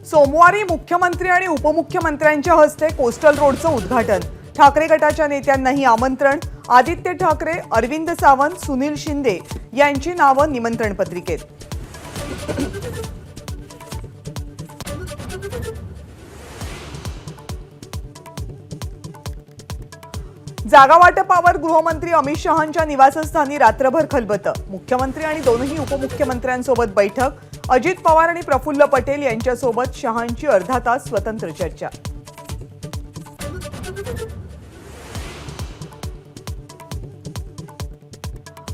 सोमवारी मुख्यमंत्री आणि उपमुख्यमंत्र्यांच्या हस्ते कोस्टल रोडचं उद्घाटन। ठाकरे गटाच्या नेत्यांनाही आमंत्रण। आदित्य ठाकरे, अरविंद सावंत, सुनील शिंदे यांची नावं निमंत्रण पत्रिकेत। जागा वाटपावर गृहमंत्री अमित शहांच्या निवासस्थानी रात्रभर खलबतं। मुख्यमंत्री आणि दोनही उपमुख्यमंत्र्यांसोबत बैठक। अजित पवार आणि प्रफुल्ल पटेल यांच्यासोबत शहांची अर्धा तास स्वतंत्र चर्चा।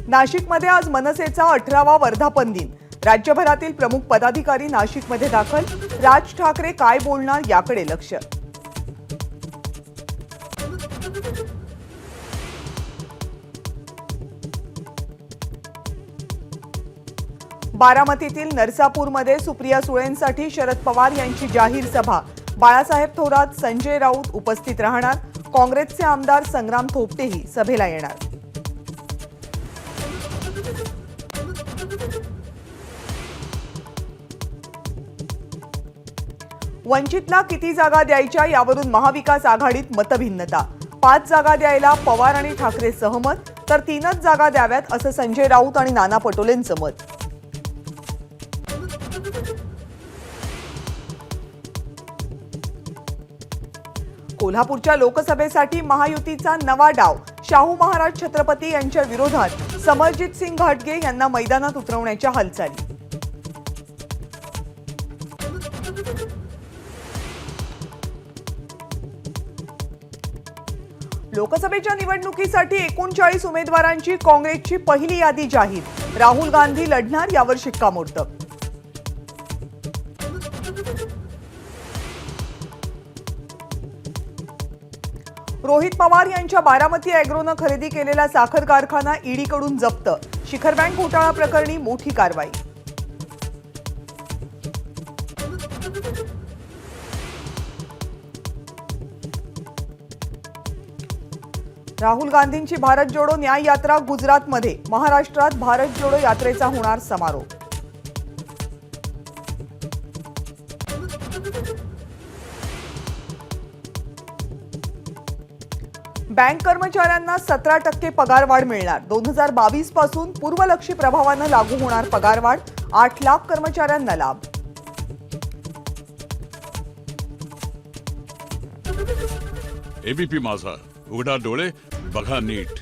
नाशिकमध्ये आज मनसेचा 18वा वर्धापन दिन। राज्यभरातील प्रमुख पदाधिकारी नाशिकमध्ये दाखल। राज ठाकरे काय बोलणार याकडे लक्ष। बारामतीतील नरसापूरमध्ये सुप्रिया सुळेंसाठी शरद पवार यांची जाहीर सभा। बाळासाहेब थोरात, संजय राऊत उपस्थित राहणार। काँग्रेसचे आमदार संग्राम थोपटेही सभेला येणार। वंचितला किती जागा द्यायच्या यावरून महाविकास आघाडीत मतभिन्नता। 5 जागा द्यायला पवार आणि ठाकरे सहमत, तर 3च जागा द्याव्यात असं संजय राऊत आणि नाना पटोलेंचं मत। कोल्हापूरच्या लोकसभेसाठी महायुतीचा नवा डाव। शाहू महाराज छत्रपती यांच्या विरोधात समरजित सिंग घाटगे यांना मैदानात उतरवण्याच्या हालचाली। लोकसभेच्या निवडणुकीसाठी 39 उमेदवारांची काँग्रेसची पहिली यादी जाहीर। राहुल गांधी लढणार यावर शिक्कामोर्तब। रोहित पवार यांच्या बारामती ॲग्रोनं खरेदी केलेला साखर कारखाना ईडीकडून जप्त। शिखर बँक घोटाळा प्रकरणी मोठी कारवाई। राहुल गांधींची भारत जोडो न्याय यात्रा गुजरातमध्ये। महाराष्ट्रात भारत जोडो यात्रेचा होणार समारोप। बँक कर्मचाऱ्यांना 17% पगारवाढ मिळणार। 2022 पासून पूर्वलक्षी प्रभावानं लागू होणार पगारवाढ। 8 लाख कर्मचाऱ्यांना लाभ। एबीपी माझा, उघडा डोळे बघा नीट।